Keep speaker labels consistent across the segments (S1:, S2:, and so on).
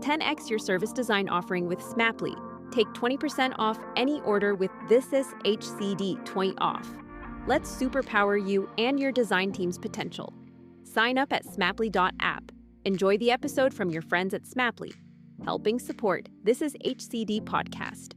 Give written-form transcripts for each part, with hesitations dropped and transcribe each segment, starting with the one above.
S1: 10x your service design offering with Smaply. Take 20% off any order with This Is HCD 20 off. Let's superpower you and your design team's potential. Sign up at smaply.app. Enjoy the episode from your friends at Smaply, helping support This Is HCD podcast.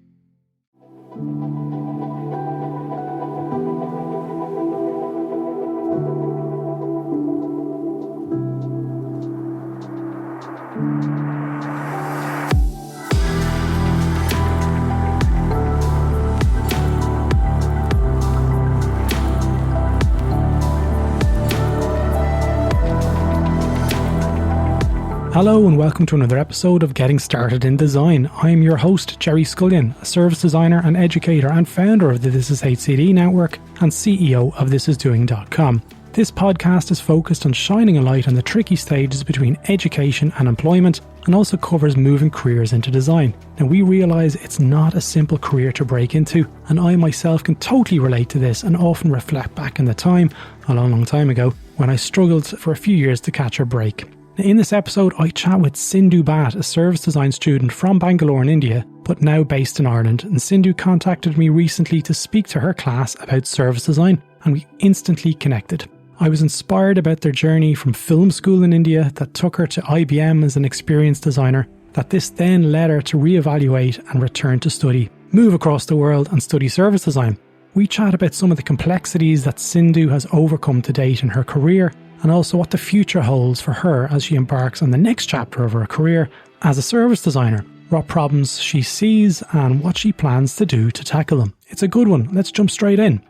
S2: Hello and welcome to another episode of Getting Started in Design. I'm your host, Gerry Scullion, a service designer and educator and founder of the This Is HCD network and CEO of thisisdoing.com. This podcast is focused on shining a light on the tricky stages between education and employment and also covers moving careers into design. Now, we realise it's not a simple career to break into, and I myself can totally relate to this and often reflect back in the time, a long time ago, when I struggled for a few years to catch a break. In this episode, I chat with Sindhu Bhat, a service design student from Bangalore in India, but now based in Ireland. And Sindhu contacted me recently to speak to her class about service design, and we instantly connected. I was inspired about their journey from film school in India that took her to IBM as an experienced designer, that this then led her to reevaluate and return to study, move across the world and study service design. We chat about some of the complexities that Sindhu has overcome to date in her career, and also what the future holds for her as she embarks on the next chapter of her career as a service designer, what problems she sees and what she plans to do to tackle them. It's a good one. Let's jump straight in.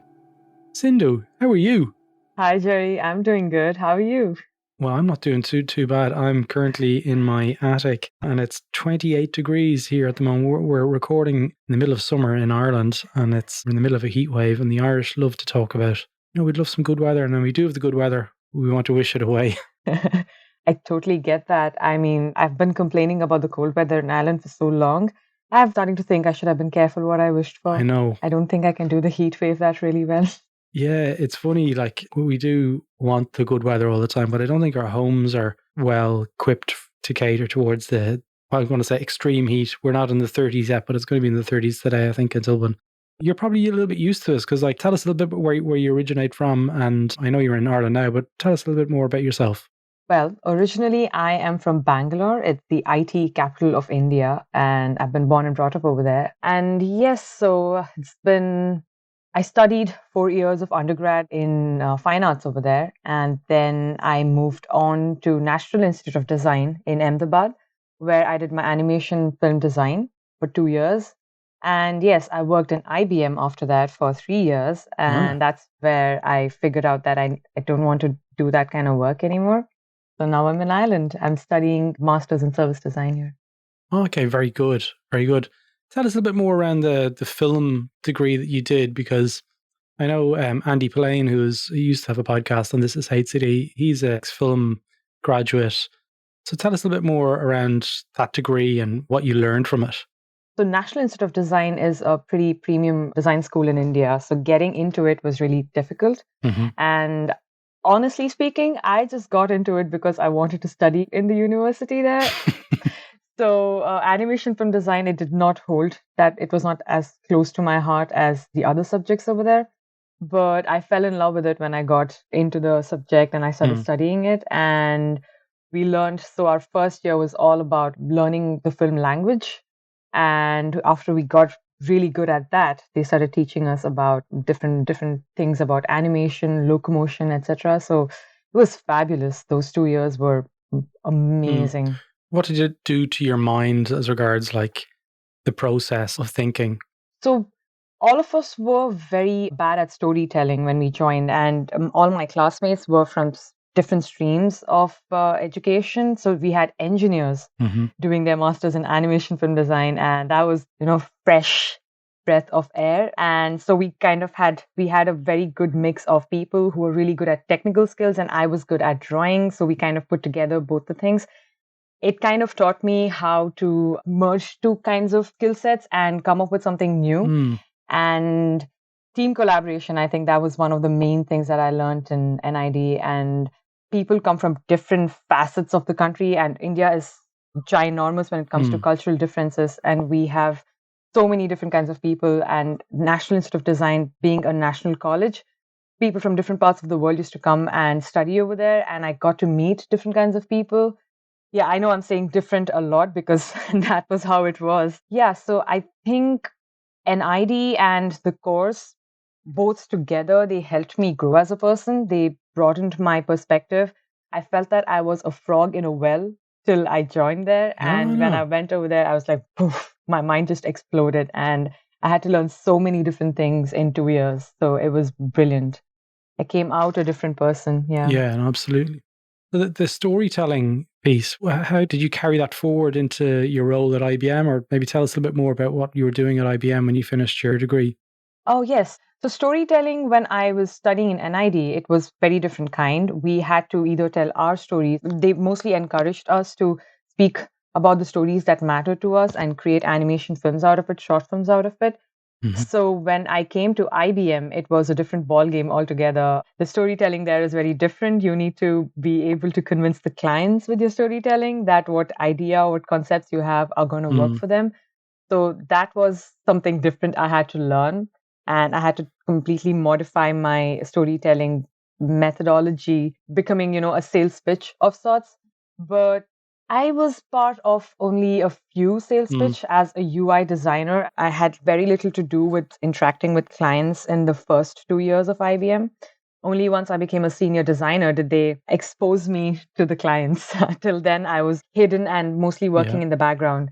S2: Sindhu, how are you?
S3: Hi, Gerry. I'm doing good. How are you?
S2: Well, I'm not doing too bad. I'm currently in my attic and it's 28 degrees here at the moment. We're recording in the middle of summer in Ireland and it's in the middle of a heat wave, and the Irish love to talk about, we'd love some good weather, and when we do have the good weather, we want to wish it away.
S3: I totally get that. I mean, I've been complaining about the cold weather in Ireland for so long. I'm starting to think I should have been careful what I wished for.
S2: I know.
S3: I don't think I can do the heat wave that really well.
S2: Yeah, it's funny, like we do want the good weather all the time, but I don't think our homes are well equipped to cater towards the, I'm going to say extreme heat. We're not in the 30s yet, but it's going to be in the 30s today, I think, in Dublin. You're probably a little bit used to this because, tell us a little bit where you originate from. And I know you're in Ireland now, but tell us a little bit more about yourself.
S3: Well, originally I am from Bangalore. It's the IT capital of India, and I've been born and brought up over there. And yes, so I studied 4 years of undergrad in fine arts over there. And then I moved on to National Institute of Design in Ahmedabad, where I did my animation film design for 2 years. And yes, I worked in IBM after that for 3 years. And that's where I figured out that I don't want to do that kind of work anymore. So now I'm in Ireland. I'm studying Masters in Service Design here.
S2: Okay, very good. Very good. Tell us a little bit more around the film degree that you did, because I know Andy Pillane, who used to have a podcast on This Is HCD, he's an ex-film graduate. So tell us a little bit more around that degree and what you learned from it.
S3: So National Institute of Design is a pretty premium design school in India. So getting into it was really difficult. Mm-hmm. And honestly speaking, I just got into it because I wanted to study in the university there. So animation film design, it did not hold that. It was not as close to my heart as the other subjects over there. But I fell in love with it when I got into the subject and I started studying it. And we learned, so our first year was all about learning the film language. And after we got really good at that, they started teaching us about different things about animation, locomotion, etc. So it was fabulous. Those 2 years were amazing.
S2: What did it do to your mind as regards the process of thinking?
S3: So all of us were very bad at storytelling when we joined, and all my classmates were from different streams of education. So we had engineers doing their masters in animation film design, and that was, fresh breath of air. And so we had a very good mix of people who were really good at technical skills, and I was good at drawing. So we kind of put together both the things. It kind of taught me how to merge two kinds of skill sets and come up with something new. And team collaboration, I think that was one of the main things that I learned in NID. And people come from different facets of the country, and India is ginormous when it comes to cultural differences. And we have so many different kinds of people. And National Institute of Design being a national college, people from different parts of the world used to come and study over there. And I got to meet different kinds of people. Yeah, I know I'm saying different a lot because that was how it was. Yeah, so I think NID and the course, both together, they helped me grow as a person. They broadened my perspective. I felt that I was a frog in a well till I joined there. And when I went over there, I was like, poof, my mind just exploded. And I had to learn so many different things in 2 years. So it was brilliant. I came out a different person. Yeah.
S2: Yeah, absolutely. The storytelling piece, how did you carry that forward into your role at IBM? Or maybe tell us a little bit more about what you were doing at IBM when you finished your degree.
S3: Oh, yes. So storytelling, when I was studying in NID, it was very different kind. We had to either tell our stories. They mostly encouraged us to speak about the stories that matter to us and create animation films out of it, short films out of it. So when I came to IBM, it was a different ball game altogether. The storytelling there is very different. You need to be able to convince the clients with your storytelling that what idea, what concepts you have are going to work for them. So that was something different I had to learn. And I had to completely modify my storytelling methodology, becoming, a sales pitch of sorts. But I was part of only a few sales pitch as a UI designer. I had very little to do with interacting with clients in the first 2 years of IBM. Only once I became a senior designer did they expose me to the clients. Till then, I was hidden and mostly working in the background.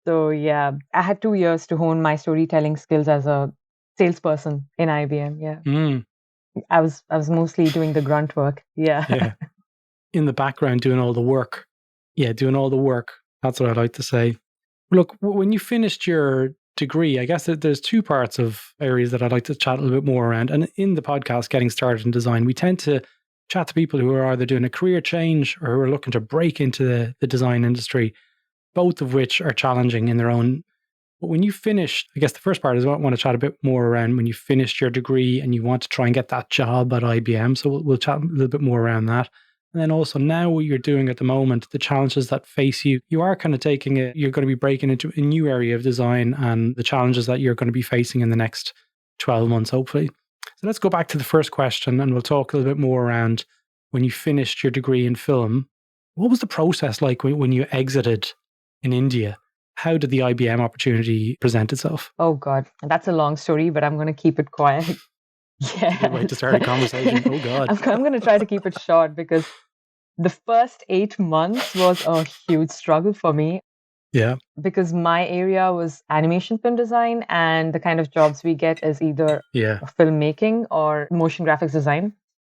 S3: So yeah, I had 2 years to hone my storytelling skills as a salesperson in IBM. Yeah. I was mostly doing the grunt work. Yeah.
S2: Yeah. In the background doing all the work. Yeah, doing all the work. That's what I like to say. Look, when you finished your degree, I guess that there's two parts of areas that I'd like to chat a little bit more around. And in the podcast, Getting Started in Design, we tend to chat to people who are either doing a career change or who are looking to break into the design industry, both of which are challenging in their own. But when you finished, I guess the first part is I want to chat a bit more around when you finished your degree and you want to try and get that job at IBM. So we'll chat a little bit more around that. And then also now what you're doing at the moment, the challenges that face you, you are kind of taking it, you're going to be breaking into a new area of design and the challenges that you're going to be facing in the next 12 months, hopefully. So let's go back to the first question and we'll talk a little bit more around when you finished your degree in film. What was the process like when you exited in India? How did the IBM opportunity present itself?
S3: Oh, God. That's a long story, but I'm going to keep it quiet.
S2: Yeah. Good way to start a conversation. Oh, God.
S3: I'm going to try to keep it short because the first 8 months was a huge struggle for me.
S2: Yeah.
S3: Because my area was animation film design, and the kind of jobs we get is either filmmaking or motion graphics design.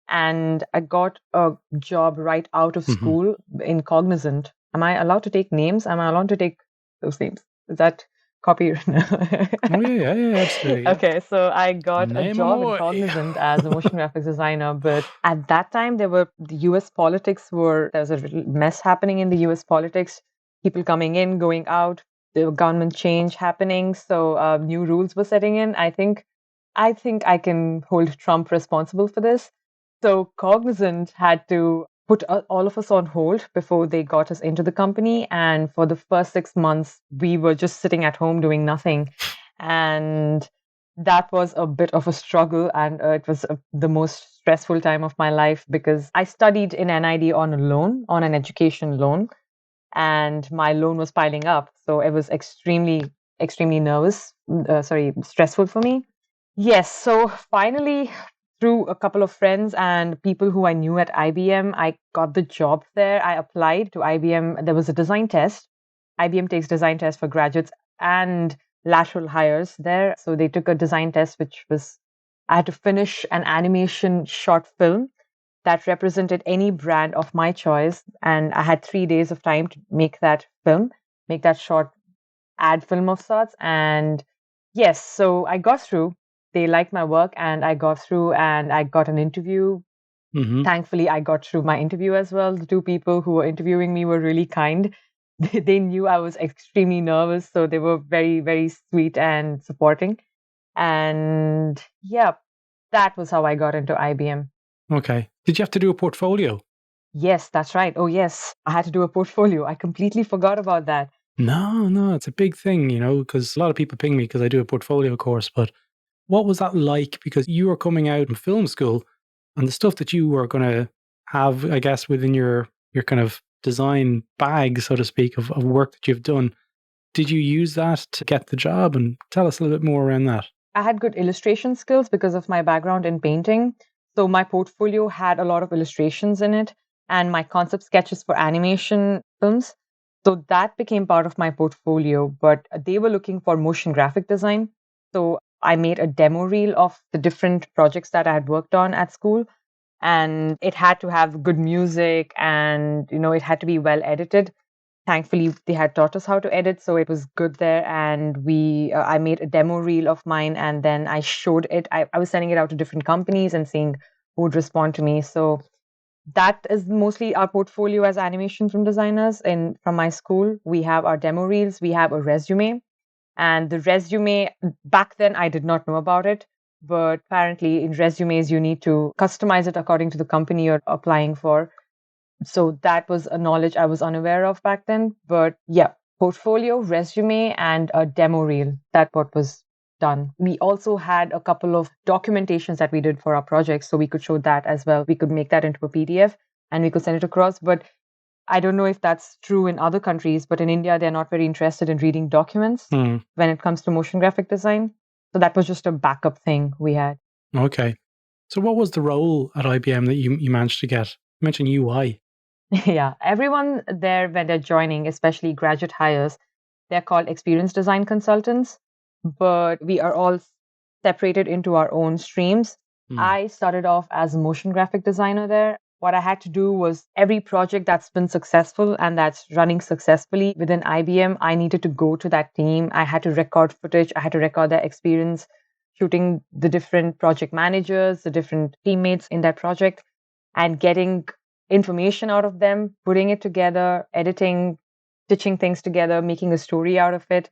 S3: And I got a job right out of school in Cognizant. Am I allowed to take names? Am I allowed to take those names? Is that copy?
S2: Oh, yeah, absolutely. Yeah.
S3: Okay, so I got a job in Cognizant as a motion graphics designer, but at that time there was a little mess happening in the US politics, people coming in, going out, the government change happening, so new rules were setting in. I think I can hold Trump responsible for this. So Cognizant had to put all of us on hold before they got us into the company. And for the first 6 months, we were just sitting at home doing nothing. And that was a bit of a struggle. And it was the most stressful time of my life because I studied in NID on a loan, on an education loan. And my loan was piling up. So it was extremely stressful for me. Yes. So finally, through a couple of friends and people who I knew at IBM, I got the job there. I applied to IBM. There was a design test. IBM takes design tests for graduates and lateral hires there. So they took a design test, which was I had to finish an animation short film that represented any brand of my choice. And I had 3 days of time to make that film, make that short ad film of sorts. And yes, so I got through. They liked my work and I got through and I got an interview. Thankfully, I got through my interview as well. The two people who were interviewing me were really kind. They knew I was extremely nervous, so they were very, very sweet and supporting. And yeah, that was how I got into IBM.
S2: Okay. Did you have to do a portfolio?
S3: Yes, that's right. Oh, yes. I had to do a portfolio. I completely forgot about that.
S2: No, it's a big thing, because a lot of people ping me because I do a portfolio course. But what was that like? Because you were coming out in film school and the stuff that you were going to have, I guess, within your kind of design bag, so to speak, of work that you've done. Did you use that to get the job? And tell us a little bit more around that.
S3: I had good illustration skills because of my background in painting. So my portfolio had a lot of illustrations in it and my concept sketches for animation films. So that became part of my portfolio, but they were looking for motion graphic design. So I made a demo reel of the different projects that I had worked on at school. And it had to have good music and, it had to be well edited. Thankfully, they had taught us how to edit, so it was good there. And I made a demo reel of mine, and then I showed it. I was sending it out to different companies and seeing who would respond to me. So that is mostly our portfolio as animation film designers. And from my school, we have our demo reels, we have a resume, and the resume back then I did not know about it. But apparently, in resumes, you need to customize it according to the company you're applying for. So that was a knowledge I was unaware of back then. But yeah, portfolio, resume, and a demo reel. That's what was done. We also had a couple of documentations that we did for our projects. So we could show that as well. We could make that into a PDF and we could send it across. But I don't know if that's true in other countries, but in India, they're not very interested in reading documents when it comes to motion graphic design. So that was just a backup thing we had.
S2: Okay. So what was the role at IBM that you managed to get? You mentioned UI.
S3: Yeah, everyone there when they're joining, especially graduate hires, they're called experience design consultants, but we are all separated into our own streams. I started off as a motion graphic designer there. What I had to do was every project that's been successful and that's running successfully within IBM, I needed to go to that team. I had to record footage, I had to record their experience shooting the different project managers, the different teammates in that project, and getting information out of them, putting it together, editing, stitching things together, making a story out of it,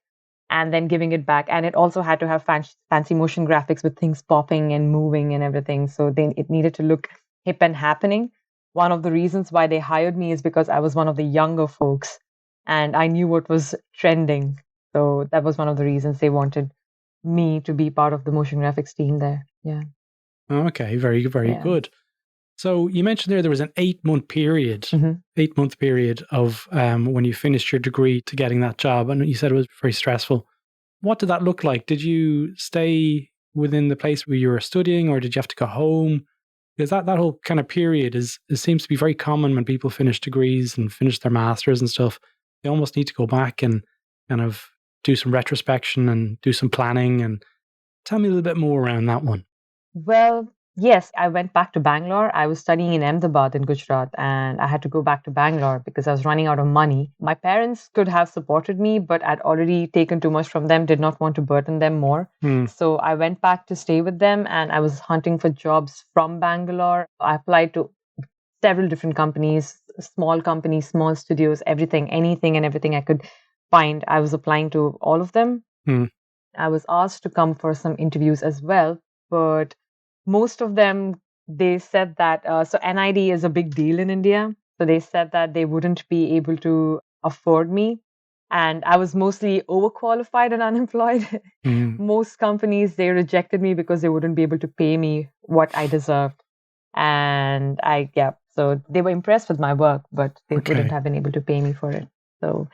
S3: and then giving it back. And it also had to have fancy motion graphics with things popping and moving and everything. So it needed to look hip and happening. One of the reasons why they hired me is because I was one of the younger folks and I knew what was trending. So that was one of the reasons they wanted me to be part of the motion graphics team there. Yeah.
S2: Okay, very, very good. So you mentioned there was an 8-month period, 8-month period of when you finished your degree to getting that job. And you said it was very stressful. What did that look like? Did you stay within the place where you were studying or did you have to go home? Because that whole kind of period it seems to be very common when people finish degrees and finish their masters and stuff. They almost need to go back and kind of do some retrospection and do some planning. And tell me a little bit more around that one.
S3: Well, yes, I went back to Bangalore. I was studying in Ahmedabad in Gujarat, and I had to go back to Bangalore because I was running out of money. My parents could have supported me, but I'd already taken too much from them, did not want to burden them more. So I went back to stay with them, and I was hunting for jobs from Bangalore. I applied to several different companies, small studios, anything and everything I could find. I was applying to all of them. I was asked to come for some interviews as well, but most of them, they said that, so NID is a big deal in India. So they said that they wouldn't be able to afford me. And I was mostly overqualified and unemployed. Most companies, they rejected me because they wouldn't be able to pay me what I deserved. And so they were impressed with my work, but they wouldn't have been able to pay me for it. So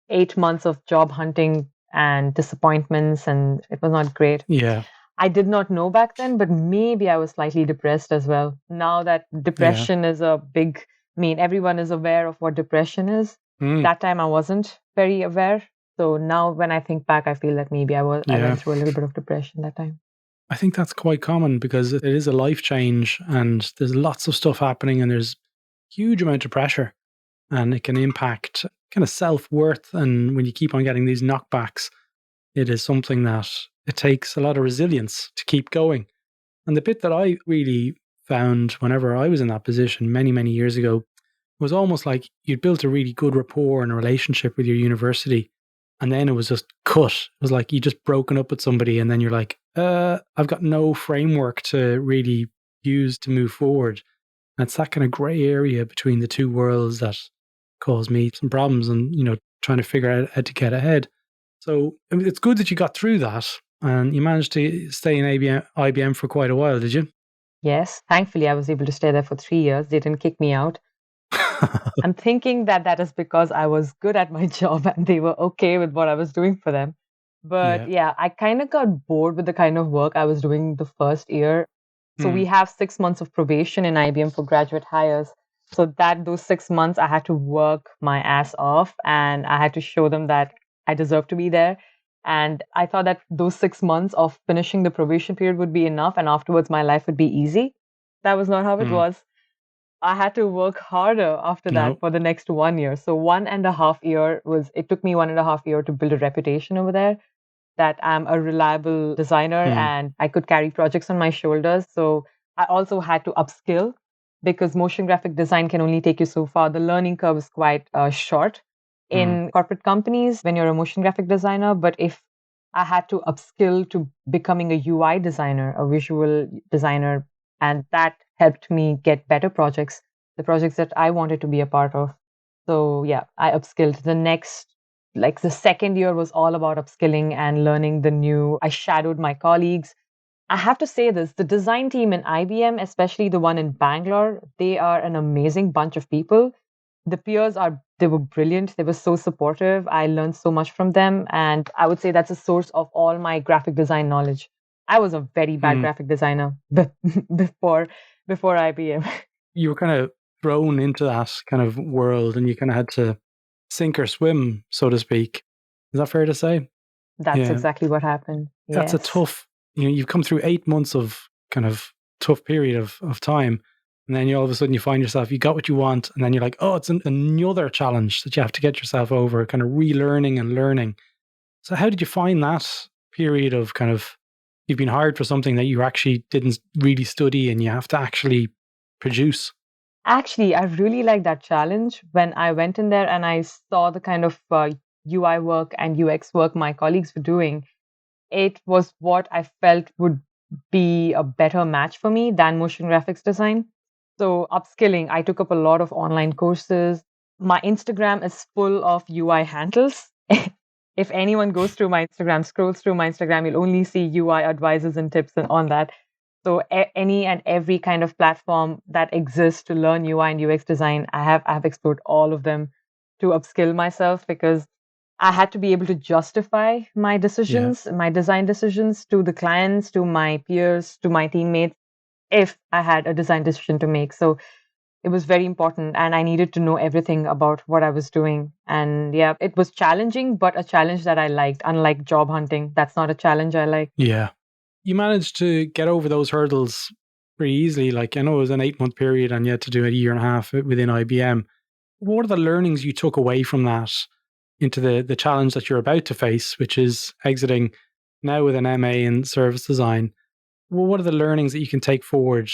S3: 8 months of job hunting and disappointments, and it was not great.
S2: Yeah.
S3: I did not know back then, but maybe I was slightly depressed as well. Now that depression is everyone is aware of what depression is. That time I wasn't very aware. So now when I think back, I feel that maybe I went through a little bit of depression that time.
S2: I think that's quite common because it is a life change and there's lots of stuff happening and there's huge amount of pressure and it can impact kind of self-worth. And when you keep on getting these knockbacks, it is something that it takes a lot of resilience to keep going. And the bit that I really found whenever I was in that position many, many years ago was almost like you'd built a really good rapport and a relationship with your university. And then it was just cut. It was like you just broken up with somebody and then you're like, I've got no framework to really use to move forward. It's that kind of grey area between the two worlds that caused me some problems and, trying to figure out how to get ahead. So it's good that you got through that and you managed to stay in IBM for quite a while, did you?
S3: Yes, thankfully I was able to stay there for 3 years. They didn't kick me out. I'm thinking that is because I was good at my job and they were okay with what I was doing for them. But yeah, I kind of got bored with the kind of work I was doing the first year. So we have 6 months of probation in IBM for graduate hires. So those 6 months I had to work my ass off and I had to show them that I deserve to be there. And I thought that those 6 months of finishing the probation period would be enough and afterwards my life would be easy. That was not how it was. I had to work harder after that for the next 1 year. So 1.5 year it took me 1.5 year to build a reputation over there that I'm a reliable designer and I could carry projects on my shoulders. So I also had to upskill because motion graphic design can only take you so far. The learning curve is quite short in corporate companies when you're a motion graphic designer. But if I had to upskill to becoming a UI designer, a visual designer, and that helped me get better projects, the projects that I wanted to be a part of. So yeah, I upskilled. The second year was all about upskilling and learning the new. I shadowed my colleagues. I have to say this, the design team in IBM, especially the one in Bangalore, they are an amazing bunch of people. The they were brilliant. They were so supportive. I learned so much from them. And I would say that's a source of all my graphic design knowledge. I was a very bad graphic designer before IBM.
S2: You were kind of thrown into that kind of world and you kind of had to sink or swim, so to speak. Is that fair to say?
S3: That's exactly what happened.
S2: That's a tough, you've come through 8 months of kind of tough period of time. And then all of a sudden you find yourself, you got what you want. And then you're like, oh, it's another challenge that you have to get yourself over, kind of relearning and learning. So how did you find that period of kind of, you've been hired for something that you actually didn't really study and you have to actually produce?
S3: Actually, I really liked that challenge when I went in there and I saw the kind of UI work and UX work my colleagues were doing. It was what I felt would be a better match for me than motion graphics design. So upskilling, I took up a lot of online courses. My Instagram is full of UI handles. If anyone goes through my Instagram, scrolls through my Instagram, you'll only see UI advices and tips on that. So any and every kind of platform that exists to learn UI and UX design, I have explored all of them to upskill myself because I had to be able to justify my decisions, my design decisions to the clients, to my peers, to my teammates, if I had a design decision to make. So it was very important and I needed to know everything about what I was doing. And yeah, it was challenging, but a challenge that I liked, unlike job hunting. That's not a challenge I like.
S2: Yeah. You managed to get over those hurdles pretty easily. Like I know it was an 8-month period and you had to do a year and a half within IBM. What are the learnings you took away from that into the challenge that you're about to face, which is exiting now with an MA in service design? Well, what are the learnings that you can take forward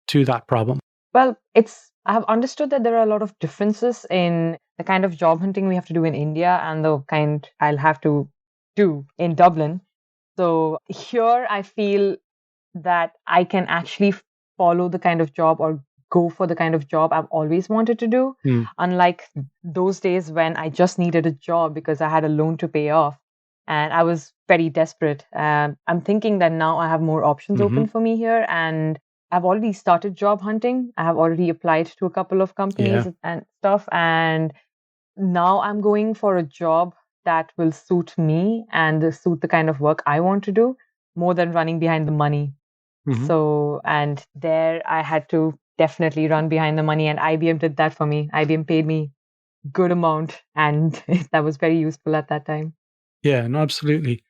S2: to that problem?
S3: Well, I have understood that there are a lot of differences in the kind of job hunting we have to do in India and the kind I'll have to do in Dublin. So here I feel that I can actually follow the kind of job or go for the kind of job I've always wanted to do. Unlike those days when I just needed a job because I had a loan to pay off and I was very desperate. I'm thinking that now I have more options open for me here and I've already started job hunting. I have already applied to a couple of companies and stuff. And now I'm going for a job that will suit me and suit the kind of work I want to do more than running behind the money. So, and there I had to definitely run behind the money and IBM did that for me. IBM paid me good amount and that was very useful at that time.
S2: Yeah, no, absolutely.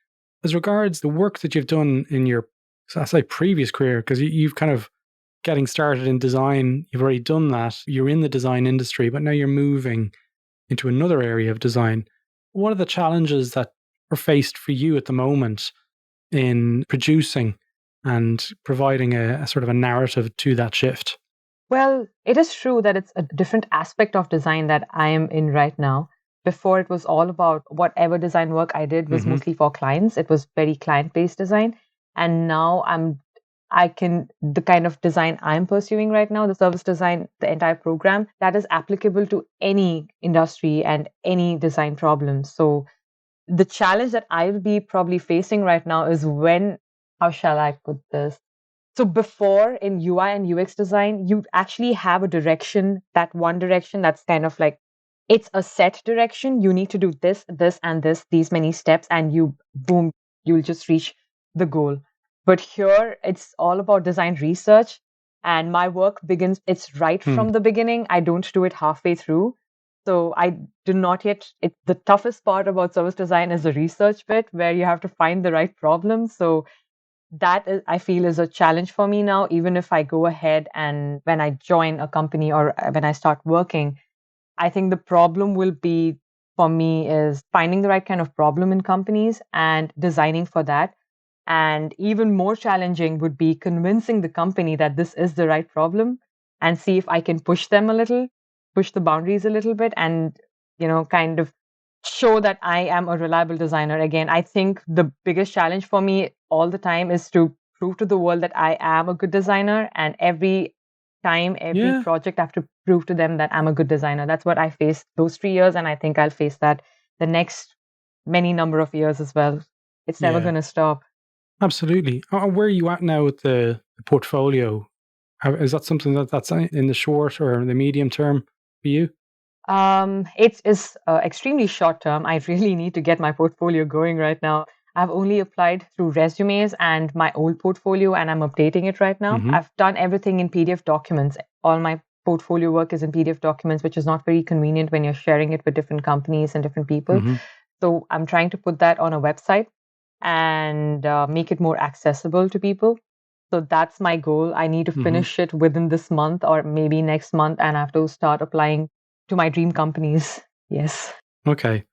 S2: As regards the work that you've done in your, I say previous career, because you've kind of getting started in design, you've already done that. You're in the design industry, but now you're moving into another area of design. What are the challenges that are faced for you at the moment in producing and providing a sort of a narrative to that shift?
S3: Well, it is true that it's a different aspect of design that I am in right now. Before, it was all about whatever design work I did was mostly for clients. It was very client-based design. And now I'm the kind of design I'm pursuing right now, the service design, the entire program, that is applicable to any industry and any design problem. So the challenge that I'll be probably facing right now is how shall I put this? So before in UI and UX design, you actually have a direction, that one direction that's kind of like, it's a set direction. You need to do this, this, and this, these many steps, and boom, you'll just reach the goal. But here, it's all about design research. And my work begins, it's right from the beginning. I don't do it halfway through. So I do not yet, the toughest part about service design is the research bit where you have to find the right problem. So that is, I feel, is a challenge for me now. Even if I go ahead and when I join a company or when I start working, I think the problem will be for me is finding the right kind of problem in companies and designing for that. And even more challenging would be convincing the company that this is the right problem and see if I can push them a little, push the boundaries a little bit, and, kind of show that I am a reliable designer. Again, I think the biggest challenge for me all the time is to prove to the world that I am a good designer. And every project, I have to prove to them that I'm a good designer. That's what I faced those 3 years. And I think I'll face that the next many number of years as well. It's never going to stop.
S2: Absolutely. Where are you at now with the portfolio? Is that something that's in the short or the medium term for you?
S3: It's extremely short term. I really need to get my portfolio going right now. I've only applied through resumes and my old portfolio, and I'm updating it right now. I've done everything in PDF documents. All my portfolio work is in PDF documents, which is not very convenient when you're sharing it with different companies and different people. So I'm trying to put that on a website and make it more accessible to people. So that's my goal. I need to finish it within this month or maybe next month, and I have to start applying to my dream companies. Yes.
S2: Okay.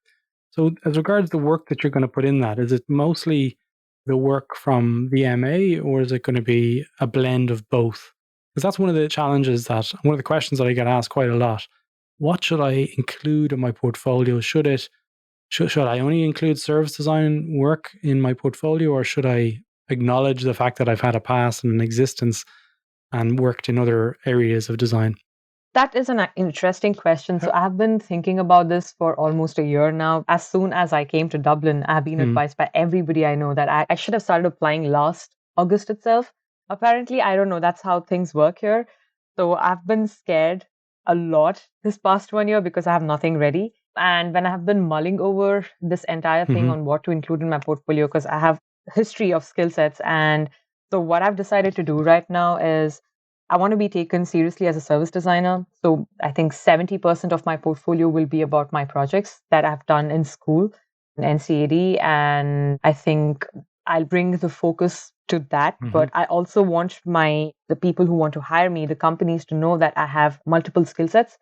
S2: So as regards the work that you're going to put in that, is it mostly the work from the MA or is it going to be a blend of both? Because that's one of the questions that I get asked quite a lot. What should I include in my portfolio? Should I only include service design work in my portfolio, or should I acknowledge the fact that I've had a past and an existence and worked in other areas of design?
S3: That is an interesting question. So I've been thinking about this for almost a year now. As soon as I came to Dublin, I've been advised by everybody I know that I should have started applying last August itself. Apparently, I don't know, that's how things work here. So I've been scared a lot this past 1 year because I have nothing ready. And when I have been mulling over this entire thing on what to include in my portfolio, because I have history of skill sets. And so what I've decided to do right now is I want to be taken seriously as a service designer. So I think 70% of my portfolio will be about my projects that I've done in school, in NCAD. And I think I'll bring the focus to that. But I also want the people who want to hire me, the companies, to know that I have multiple skill sets.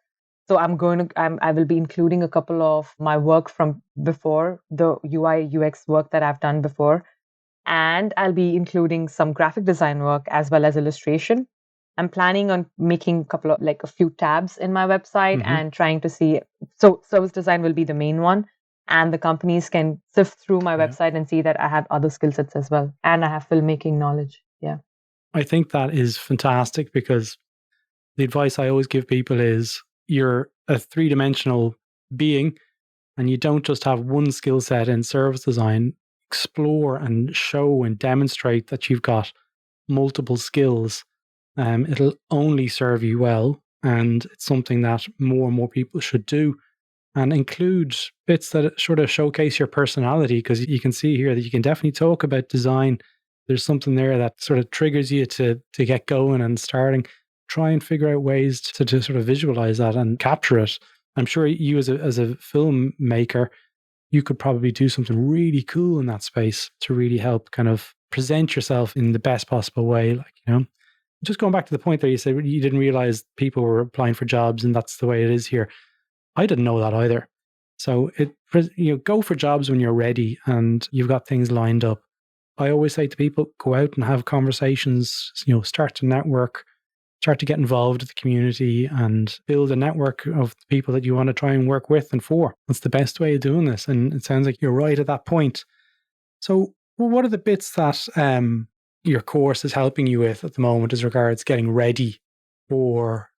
S3: So I will be including a couple of my work from before, the UI UX work that I've done before. And I'll be including some graphic design work as well as illustration. I'm planning on making a few tabs in my website and trying to see. So service design will be the main one, and the companies can sift through my website and see that I have other skill sets as well, and I have filmmaking knowledge. Yeah,
S2: I think that is fantastic, because the advice I always give people is you're a three-dimensional being, and you don't just have one skill set in service design. Explore and show and demonstrate that you've got multiple skills. It'll only serve you well, and it's something that more and more people should do, and include bits that sort of showcase your personality, because you can see here that you can definitely talk about design. There's something there that sort of triggers you to get going and starting. Try and figure out ways to sort of visualize that and capture it. I'm sure you as a filmmaker, you could probably do something really cool in that space to really help kind of present yourself in the best possible way. Just going back to the point there, you said you didn't realize people were applying for jobs and that's the way it is here. I didn't know that either. So go for jobs when you're ready and you've got things lined up. I always say to people, go out and have conversations, start to network, start to get involved with the community and build a network of people that you want to try and work with and for. That's the best way of doing this. And it sounds like you're right at that point. So what are the bits that your course is helping you with at the moment as regards getting ready for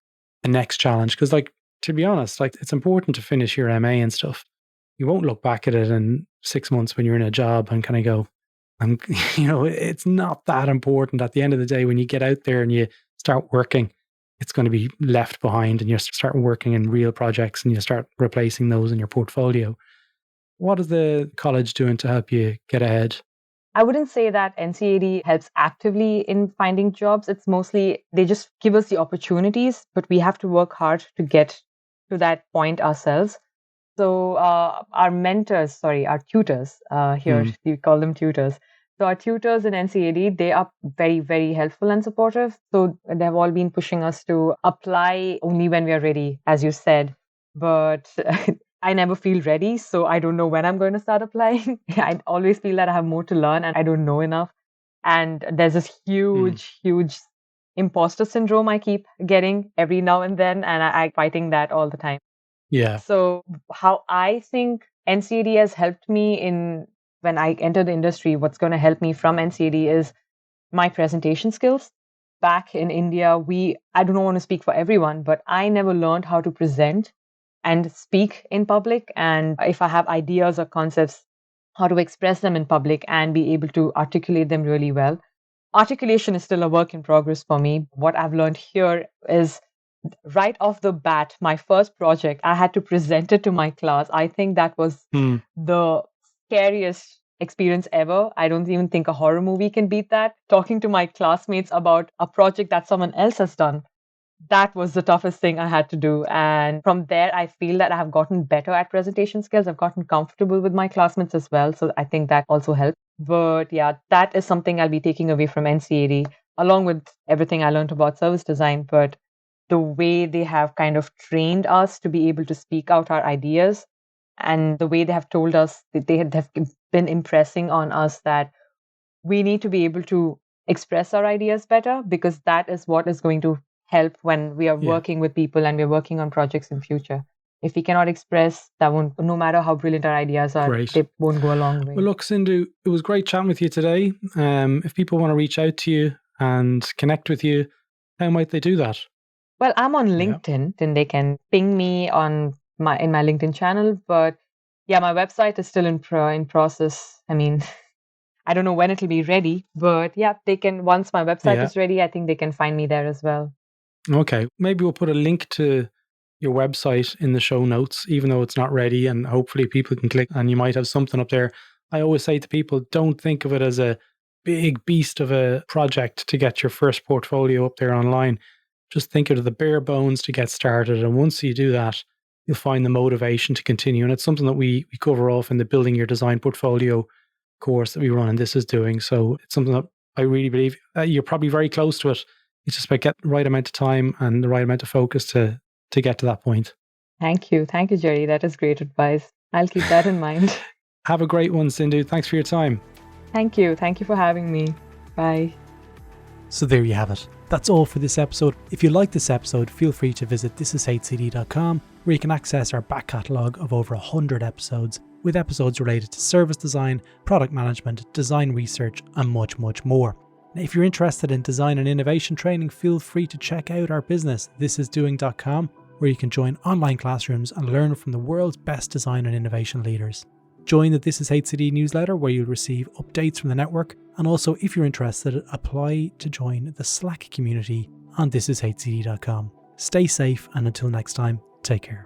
S2: the next challenge? Because, like, to be honest, like, it's important to finish your MA and stuff. You won't look back at it in 6 months when you're in a job and kind of go, it's not that important. At the end of the day, when you get out there and you start working, it's going to be left behind, and you start working in real projects and you start replacing those in your portfolio. What is the college doing to help you get ahead?
S3: I wouldn't say that NCAD helps actively in finding jobs. It's mostly they just give us the opportunities, but we have to work hard to get to that point ourselves. So our tutors here, we call them tutors. So our tutors in NCAD, they are very, very helpful and supportive. So they've all been pushing us to apply only when we are ready, as you said. But I never feel ready, so I don't know when I'm going to start applying. I always feel that I have more to learn and I don't know enough. And there's this huge imposter syndrome I keep getting every now and then, and I'm fighting that all the time.
S2: Yeah.
S3: So how I think NCAD has helped me when I enter the industry, what's going to help me from NCAD is my presentation skills. Back in India, I don't want to speak for everyone, but I never learned how to present and speak in public. And if I have ideas or concepts, how to express them in public and be able to articulate them really well. Articulation is still a work in progress for me. What I've learned here is right off the bat, my first project, I had to present it to my class. I think that was the scariest experience ever. I don't even think a horror movie can beat that. Talking to my classmates about a project that someone else has done. That was the toughest thing I had to do. And from there, I feel that I have gotten better at presentation skills. I've gotten comfortable with my classmates as well. So I think that also helped. But yeah, that is something I'll be taking away from NCAD, along with everything I learned about service design. But the way they have kind of trained us to be able to speak out our ideas, and the way they have told us that they have been impressing on us that we need to be able to express our ideas better, because that is what is going to help when we are working with people and we're working on projects in future. If we cannot express, that won't, no matter how brilliant our ideas are, they won't go a long way.
S2: Well, look, Sindhu, it was great chatting with you today. If people want to reach out to you and connect with you, how might they do that?
S3: Well, I'm on LinkedIn, and they can ping me in my LinkedIn channel. But yeah, my website is still in process. I mean, I don't know when it'll be ready, but yeah, they can, once my website is ready, I think they can find me there as well.
S2: Okay. Maybe we'll put a link to your website in the show notes, even though it's not ready, and hopefully people can click and you might have something up there. I always say to people, don't think of it as a big beast of a project to get your first portfolio up there online. Just think of the bare bones to get started. And once you do that, you'll find the motivation to continue. And it's something that we cover off in the Building Your Design Portfolio course that we run, and this is doing. So it's something that I really believe you're probably very close to it. It's just about getting the right amount of time and the right amount of focus to get to that point.
S3: Thank you. Thank you, Gerry. That is great advice. I'll keep that in mind.
S2: Have a great one, Sindhu. Thanks for your time.
S3: Thank you. Thank you for having me. Bye.
S2: So there you have it. That's all for this episode. If you like this episode, feel free to visit thisishcd.com, where you can access our back catalogue of over 100 episodes, with episodes related to service design, product management, design research, and much, much more. Now, if you're interested in design and innovation training, feel free to check out our business, thisisdoing.com, where you can join online classrooms and learn from the world's best design and innovation leaders. Join the This Is HCD newsletter, where you'll receive updates from the network, and also, if you're interested, apply to join the Slack community on thisishcd.com. Stay safe, and until next time, take care.